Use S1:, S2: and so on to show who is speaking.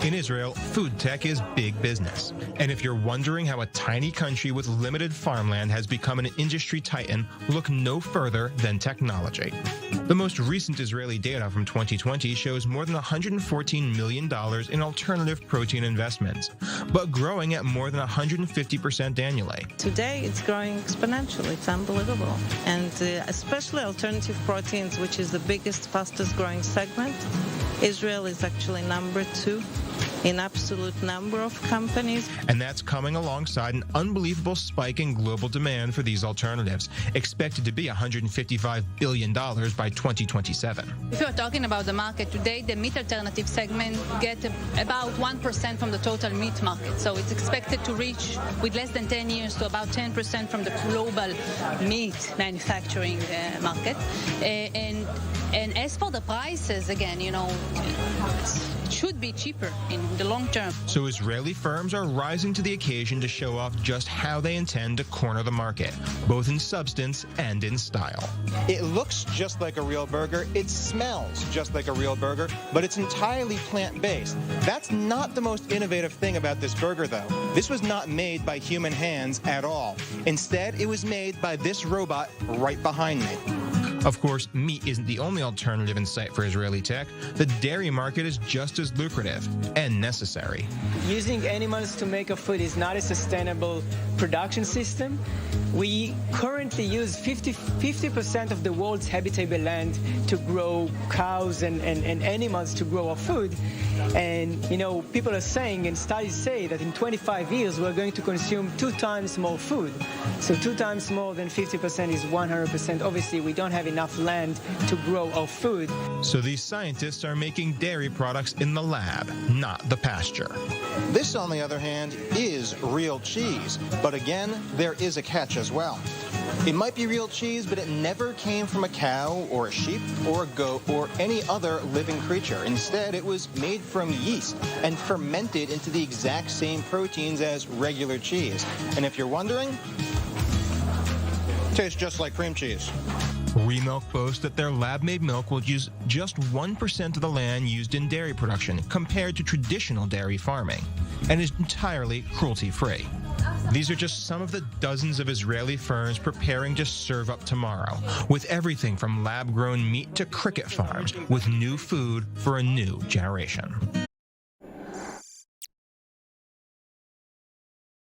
S1: In Israel, food tech is big business. And if you're wondering how a tiny country with limited farmland has become an industry titan, look no further than technology. The most recent Israeli data from 2020 shows more than $114 million in alternative protein investments, but growing at more than 150% annually.
S2: Today, it's growing exponentially. It's unbelievable. And especially alternative proteins, which is the biggest, fastest growing segment. Israel is actually number 2 in absolute number of companies.
S1: And that's coming alongside an unbelievable spike in global demand for these alternatives, expected to be $155 billion by 2027.
S3: If you're talking about the market today, the meat alternative segment get about 1% from the total meat market. So it's expected to reach, with less than 10 years, to about 10% from the global meat manufacturing market. And as for the prices, again, it should be cheaper in the long term.
S1: So Israeli firms are rising to the occasion to show off just how they intend to corner the market, both in substance and in style.
S4: It looks just like a real burger, it smells just like a real burger, but it's entirely plant-based. That's not the most innovative thing about this burger, though. This was not made by human hands at all. Instead, it was made by this robot right behind me.
S1: Of course, meat isn't the only alternative in sight for Israeli tech. The dairy market is just as lucrative and necessary.
S5: Using animals to make a food is not a sustainable production system. We currently use 50% of the world's habitable land to grow cows and animals to grow our food. And, people are saying, and studies say, that in 25 years we're going to consume 2 times more food. So 2 times more than 50% is 100%. Obviously, we don't have enough land to grow our food.
S1: So these scientists are making dairy products in the lab, not the pasture.
S4: This, on the other hand, is real cheese. But again, there is a catch as well. It might be real cheese, but it never came from a cow or a sheep or a goat or any other living creature. Instead, it was made from yeast and fermented into the exact same proteins as regular cheese. And if you're wondering, tastes just like cream cheese.
S1: Remilk boasts that their lab-made milk will use just 1% of the land used in dairy production compared to traditional dairy farming, and is entirely cruelty-free. These are just some of the dozens of Israeli firms preparing to serve up tomorrow, with everything from lab-grown meat to cricket farms, with new food for a new generation.